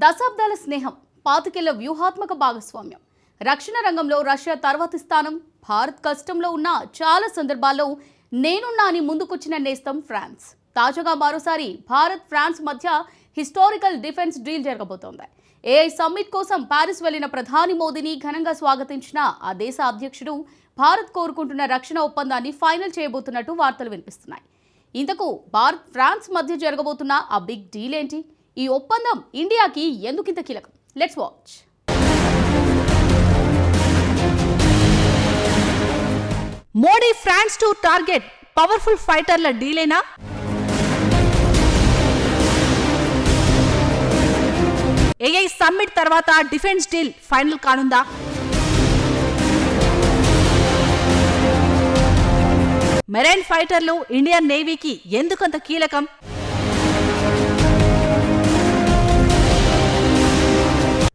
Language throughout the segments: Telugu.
దశాబ్దాల స్నేహం, పాతికేళ్ల వ్యూహాత్మక భాగస్వామ్యం. రక్షణ రంగంలో రష్యా తర్వాతి స్థానం. భారత్ కష్టంలో ఉన్న చాలా సందర్భాల్లో నేనున్నా అని ముందుకొచ్చిన నేస్తం ఫ్రాన్స్. తాజాగా మరోసారి భారత్ ఫ్రాన్స్ మధ్య హిస్టారికల్ డిఫెన్స్ డీల్ జరగబోతోంది. ఏఐ సమ్మిట్ కోసం పారిస్ వెళ్లిన ప్రధాని మోదీని ఘనంగా స్వాగతించిన ఆ దేశ అధ్యక్షుడు భారత్ కోరుకుంటున్న రక్షణ ఒప్పందాన్ని ఫైనల్ చేయబోతున్నట్టు వార్తలు వినిపిస్తున్నాయి. ఇంతకు భారత్ ఫ్రాన్స్ మధ్య జరగబోతున్న ఆ బిగ్ డీల్ ఏంటి? ఈ ఒప్పందం ఇండియాకి ఎందుకింత కీలకం? Let's watch. Modi France to target powerful ఫైటర్ల డీలేనా? ఏఐ సమ్మిట్ తర్వాత డిఫెన్స్ డీల్ ఫైనల్ కానుందా? మెరైన్ ఫైటర్లు ఇండియన్ నేవీకి ఎందుకంత కీలకం?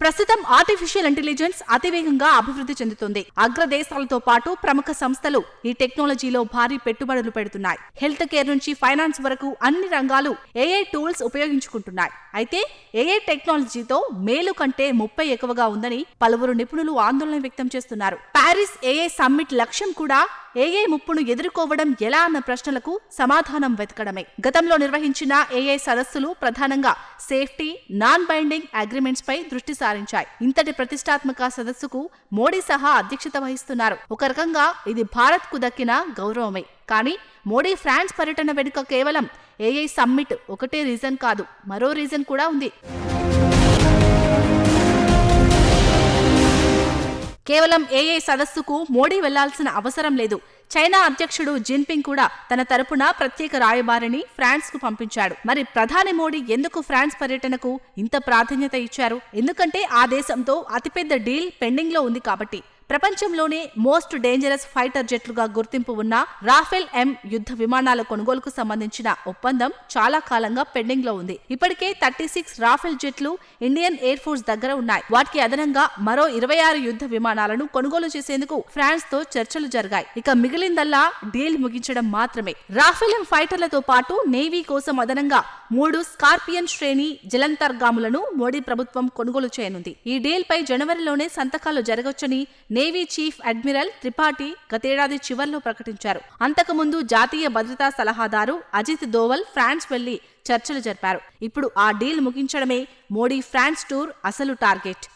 ప్రస్తుతం ఆర్టిఫిషియల్ ఇంటెలిజెన్స్ అతివేగంగా అభివృద్ధి చెందుతుంది. అగ్రదేశాలతో పాటు ప్రముఖ సంస్థలు ఈ టెక్నాలజీలో భారీ పెట్టుబడులు పెడుతున్నాయి. హెల్త్ కేర్ నుంచి ఫైనాన్స్ వరకు అన్ని రంగాలు ఏఐ టూల్స్ ఉపయోగించుకుంటున్నాయి. అయితే ఏఐ టెక్నాలజీతో మేలు కంటే ముప్పై ఎక్కువగా ఉందని పలువురు నిపుణులు ఆందోళన వ్యక్తం చేస్తున్నారు. పారిస్ ఏఐ సమ్మిట్ లక్ష్యం కూడా ఏఐ ముప్పును ఎదుర్కోవడం ఎలా అన్న ప్రశ్నలకు సమాధానం వెతకడమే. గతంలో నిర్వహించిన ఏఐ సదస్సులు ప్రధానంగా సేఫ్టీ, నాన్ బైండింగ్ అగ్రిమెంట్స్ పై దృష్టి సారించాయి. ఇంతటి ప్రతిష్టాత్మక సదస్సుకు మోడీ సహా అధ్యక్షత వహిస్తున్నారు. ఒక రకంగా ఇది భారత్ కు దక్కిన గౌరవమే. కానీ మోడీ ఫ్రాన్స్ పర్యటన వెనుక కేవలం ఏఐ సమ్మిట్ ఒకటే రీజన్ కాదు, మరో రీజన్ కూడా ఉంది. కేవలం ఏఐ సదస్సుకు మోడీ వెళ్లాల్సిన అవసరం లేదు. చైనా అధ్యక్షుడు జిన్పింగ్ కూడా తన తరపున ప్రత్యేక రాయబారిని ఫ్రాన్స్ కు పంపించాడు. మరి ప్రధాని మోడీ ఎందుకు ఫ్రాన్స్ పర్యటనకు ఇంత ప్రాధాన్యత ఇచ్చారు? ఎందుకంటే ఆ దేశంతో అతిపెద్ద డీల్ పెండింగ్ లో ఉంది కాబట్టి. ప్రపంచంలోనే మోస్ట్ డేంజరస్ ఫైటర్ జెట్లుగా గుర్తింపు ఉన్న రాఫెల్ ఎం యుద్ధ విమానాల కొనుగోలుకు సంబంధించిన ఒప్పందం చాలా కాలంగా పెండింగ్ లో ఉంది. ఇప్పటికే 36 రాఫెల్ జెట్లు ఇండియన్ ఎయిర్ ఫోర్స్ దగ్గర ఉన్నాయి. వాటికి అదనంగా మరో 26 యుద్ధ విమానాలను కొనుగోలు చేసేందుకు ఫ్రాన్స్ తో చర్చలు జరిగాయి. ఇక మిగిలిందల్లా డీల్ ముగించడం మాత్రమే. రాఫెల్ ఎం ఫైటర్లతో పాటు నేవీ కోసం అదనంగా 3 స్కార్పియన్ శ్రేణి జలంతర్గాములను మోడీ ప్రభుత్వం కొనుగోలు చేయనుంది. ఈ డీల్ పై జనవరిలోనే సంతకాలు జరగొచ్చని నేవీ చీఫ్ అడ్మిరల్ త్రిపాఠి గతేడాది చివర్లో ప్రకటించారు. అంతకుముందు జాతీయ భద్రతా సలహాదారు అజిత్ దోవల్ ఫ్రాన్స్ వెళ్లి చర్చలు జరిపారు. ఇప్పుడు ఆ డీల్ ముగించడమే మోడీ ఫ్రాన్స్ టూర్ అసలు టార్గెట్.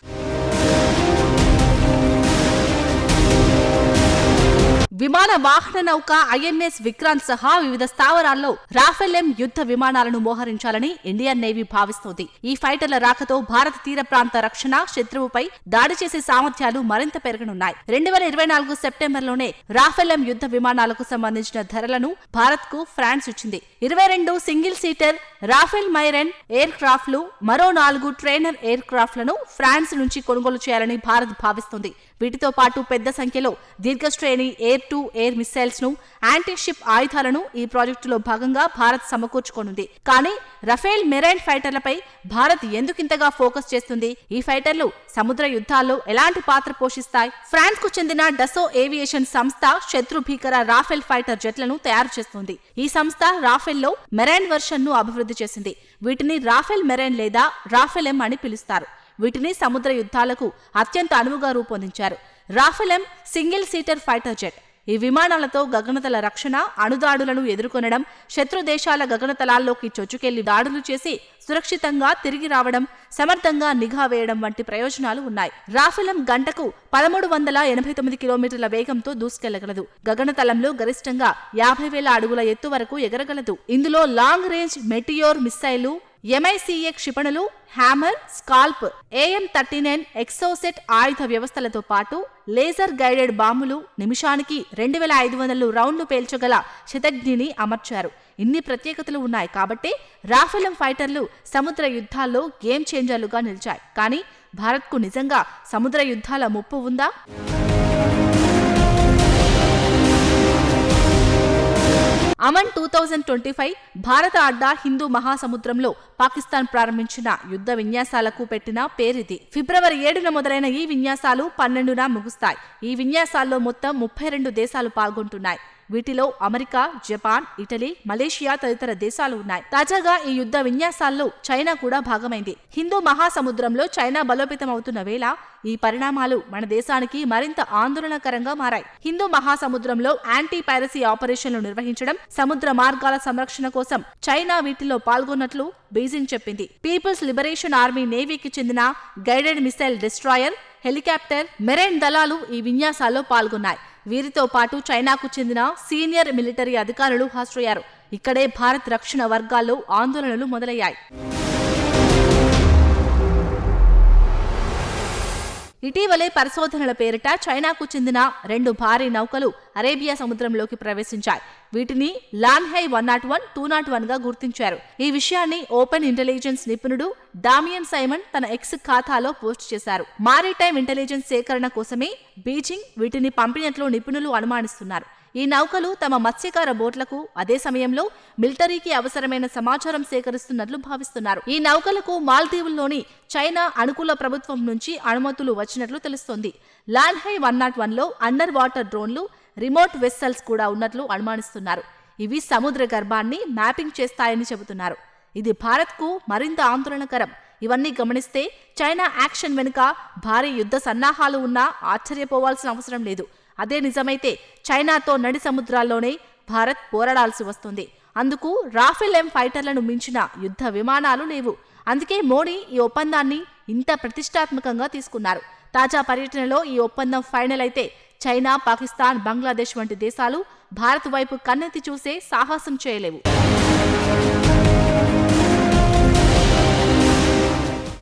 విమాన వాహన నౌక ఐఎన్ఎస్ విక్రాంత్ సహా వివిధ స్థావరాల్లో రాఫెల్ ఎం యుద్ధ విమానాలను మోహరించాలని ఇండియన్ నేవీ భావిస్తోంది. ఈ ఫైటర్ల రాకతో భారత తీర ప్రాంత రక్షణ, శత్రువుపై దాడి చేసే సామర్థ్యాలు మరింత పెరగనున్నాయి. 2024 సెప్టెంబర్లోనే రాఫెల్ ఎం యుద్ధ విమానాలకు సంబంధించిన ధరలను భారత్ కు ఫ్రాన్స్ ఇచ్చింది. 22 single seater Rafale marine air క్రాఫ్ట్లు, మరో 4 ట్రైనర్ ఎయిర్ క్రాఫ్ట్లను ఫ్రాన్స్ నుంచి కొనుగోలు చేయాలని భారత్ భావిస్తోంది. వీటితో పాటు పెద్ద సంఖ్యలో దీర్ఘశ్రేణి ఎయిర్ టు ఎయిర్ మిసైల్స్ ను, యాంటీ షిప్ ఆయుధాలను ఈ ప్రాజెక్టులో భాగంగా భారత్ సమకూర్చుకోనుంది. కానీ రఫేల్ మెరైన్ ఫైటర్లపై భారత్ ఎందుకింతగా ఫోకస్ చేస్తుంది? ఈ ఫైటర్లు సముద్ర యుద్ధాల్లో ఎలాంటి పాత్ర పోషిస్తాయి? ఫ్రాన్స్ కు చెందిన డసో ఏవియేషన్ సంస్థ శత్రు భీకర రాఫెల్ ఫైటర్ జెట్లను తయారు చేస్తుంది. ఈ సంస్థ రాఫెల్లో మెరైన్ వెర్షన్ ను అభివృద్ధి చేసింది. వీటిని రాఫెల్ మెరైన్ లేదా రాఫెల్ ఎం అని పిలుస్తారు. వీటిని సముద్ర యుద్ధాలకు అత్యంత అనువుగా రూపొందించారు. రాఫెల్ ఎం సింగిల్ సీటర్ ఫైటర్ జెట్. ఈ విమానాలతో గగనతల రక్షణ, అణుదాడులను ఎదుర్కొనడం, శత్రు దేశాల గగనతలాల్లోకి చొచ్చుకెళ్లి దాడులు చేసి సురక్షితంగా తిరిగి రావడం, సమర్థంగా నిఘా వేయడం వంటి ప్రయోజనాలు ఉన్నాయి. రాఫెల్ ఎం గంటకు 1389 కిలోమీటర్ల వేగంతో దూసుకెళ్లగలదు. గగనతలంలో గరిష్టంగా 50,000 అడుగుల ఎత్తు వరకు ఎగరగలదు. ఇందులో long range Meteor missile, MICA క్షిపణులు, హ్యామర్, స్కాల్ప్, AM-39 ఎక్సోసెట్ ఆయుధ వ్యవస్థలతో పాటు లేజర్ గైడెడ్ బాంబులు, నిమిషానికి 2500 రౌండ్లు పేల్చగల శతఘ్నిని అమర్చారు. ఇన్ని ప్రత్యేకతలు ఉన్నాయి కాబట్టి రాఫెల్ ఎం ఫైటర్లు సముద్ర యుద్ధాల్లో గేమ్ చేంజర్లుగా నిలిచాయి. కానీ భారత్కు నిజంగా సముద్ర యుద్ధాల ముప్పు ఉందా? అమన్ 2025 భారత అడ్డా హిందూ మహాసముద్రంలో పాకిస్తాన్ ప్రారంభించిన యుద్ధ విన్యాసాలకు పెట్టిన పేరిది. ఫిబ్రవరి 7న మొదలైన ఈ విన్యాసాలు 12న ముగుస్తాయి. ఈ విన్యాసాల్లో మొత్తం 32 దేశాలు పాల్గొంటున్నాయి. వీటిలో అమెరికా, జపాన్, ఇటలీ, మలేషియా తదితర దేశాలు ఉన్నాయి. తాజాగా ఈ యుద్ధ విన్యాసాల్లో చైనా కూడా భాగమైంది. హిందూ మహాసముద్రంలో చైనా బలోపేతమవుతున్న వేళ ఈ పరిణామాలు మన దేశానికి మరింత ఆందోళనకరంగా మారాయి. హిందూ మహాసముద్రంలో యాంటీ పైరసీ ఆపరేషన్లు నిర్వహించడం, సముద్ర మార్గాల సంరక్షణ కోసం చైనా వీటిలో పాల్గొన్నట్లు బీజింగ్ చెప్పింది. పీపుల్స్ లిబరేషన్ ఆర్మీ నేవీకి చెందిన guided missile destroyer, helicopter, marine దళాలు ఈ విన్యాసాల్లో పాల్గొన్నాయి. వీరితో పాటు చైనాకు చెందిన సీనియర్ మిలిటరీ అధికారులు హాజరయ్యారు. ఇక్కడే భారత్ రక్షణ వర్గాల్లో ఆందోళనలు మొదలయ్యాయి. ఇటీవలే పరిశోధనల పేరిట చైనాకు చెందిన 2 భారీ నౌకలు అరేబియా సముద్రంలోకి ప్రవేశించాయి. వీటిని లాన్హై 101, 201 గా గుర్తించారు. ఈ విషయాన్ని ఓపెన్ ఇంటెలిజెన్స్ నిపుణుడు డామియన్ సైమన్ తన ఎక్స్ ఖాతాలో పోస్ట్ చేశారు. మారిటైమ్ ఇంటెలిజెన్స్ సేకరణ కోసమే బీజింగ్ వీటిని పంపినట్లు నిపుణులు అనుమానిస్తున్నారు. ఈ నౌకలు తమ మత్స్యకార బోట్లకు అదే సమయంలో మిలిటరీకి అవసరమైన సమాచారం సేకరిస్తున్నట్లు భావిస్తున్నారు. ఈ నౌకలకు మాల్దీవుల్లోని చైనా అనుకూల ప్రభుత్వం నుంచి అనుమతులు వచ్చినట్లు తెలుస్తోంది. లాన్హై 101లో అండర్ వాటర్ డ్రోన్లు, రిమోట్ వెస్సెల్స్ కూడా ఉన్నట్లు అనుమానిస్తున్నారు. ఇవి సముద్ర గర్భాన్ని మ్యాపింగ్ చేస్తాయని చెబుతున్నారు. ఇది భారత్కు మరింత ఆందోళనకరం. ఇవన్నీ గమనిస్తే చైనా యాక్షన్ వెనుక భారీ యుద్ధ సన్నాహాలు ఉన్నా ఆశ్చర్యపోవాల్సిన అవసరం లేదు. అదే నిజమైతే చైనాతో నడి సముద్రాల్లోనే భారత్ పోరాడాల్సి వస్తుంది. అందుకు రాఫెల్ M ఫైటర్లను మించిన యుద్ధ విమానాలు లేవు. అందుకే మోడీ ఈ ఒప్పందాన్ని ఇంత ప్రతిష్టాత్మకంగా తీసుకున్నారు. తాజా పర్యటనలో ఈ ఒప్పందం ఫైనల్ అయితే చైనా, పాకిస్తాన్, బంగ్లాదేశ్ వంటి దేశాలు భారత్ వైపు కన్నెత్తి చూసే సాహసం చేయలేవు.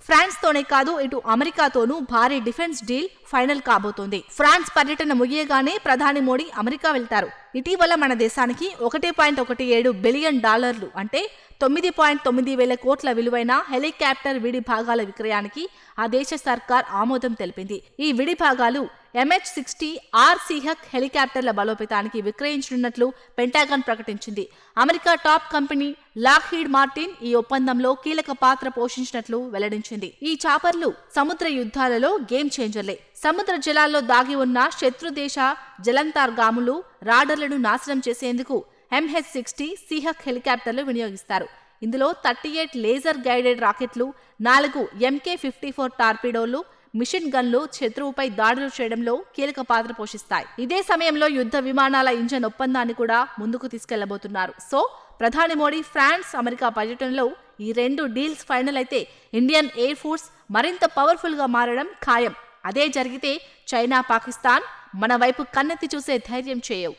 ఫ్రాన్స్ తోనే కాదు, ఇటు అమెరికాతోనూ భారీ డిఫెన్స్ డీల్ ఫైనల్ కాబోతోంది. ఫ్రాన్స్ పర్యటన ముగియగానే ప్రధాని మోడీ అమెరికా వెళ్తారు. ఇటీవల మన దేశానికి $1.17 బిలియన్ అంటే 9.9 వేల కోట్ల విలువైన హెలికాప్టర్ విడి భాగాల విక్రయానికి ఆ దేశ సర్కార్ ఆమోదం తెలిపింది. ఈ విడి భాగాలు MH-60 Seahawk హెలికాప్టర్ల బలోపేతానికి విక్రయించనున్నట్లు పెంటాగన్ ప్రకటించింది. America top company Lockheed Martin ఈ ఒప్పందంలో కీలక పాత్ర పోషించినట్లు వెల్లడించింది. ఈ చాపర్లు సముద్ర యుద్ధాలలో గేమ్ చేంజర్లే. సముద్ర జలాల్లో దాగి ఉన్న శత్రు దేశ జలంతర్గాములు, రాడర్లను నాశనం చేసేందుకు MH-60 Seahawk హెలికాప్టర్లు వినియోగిస్తారు. ఇందులో 38 లేజర్ గైడెడ్ రాకెట్లు, 4 MK-54 టార్పిడోలు, మిషన్ గన్లు శత్రువుపై దాడులు చేయడంలో కీలక పాత్ర పోషిస్తాయి. ఇదే సమయంలో యుద్ధ విమానాల ఇంజన్ ఒప్పందాన్ని కూడా ముందుకు తీసుకెళ్లబోతున్నారు. సో ప్రధాని మోడీ ఫ్రాన్స్, అమెరికా పర్యటనలో ఈ 2 డీల్స్ ఫైనల్ అయితే ఇండియన్ ఎయిర్ ఫోర్స్ మరింత పవర్ఫుల్ గా మారడం ఖాయం. అదే జరిగితే చైనా, పాకిస్తాన్ మన వైపు కన్నెత్తి చూసే ధైర్యం చేయవు.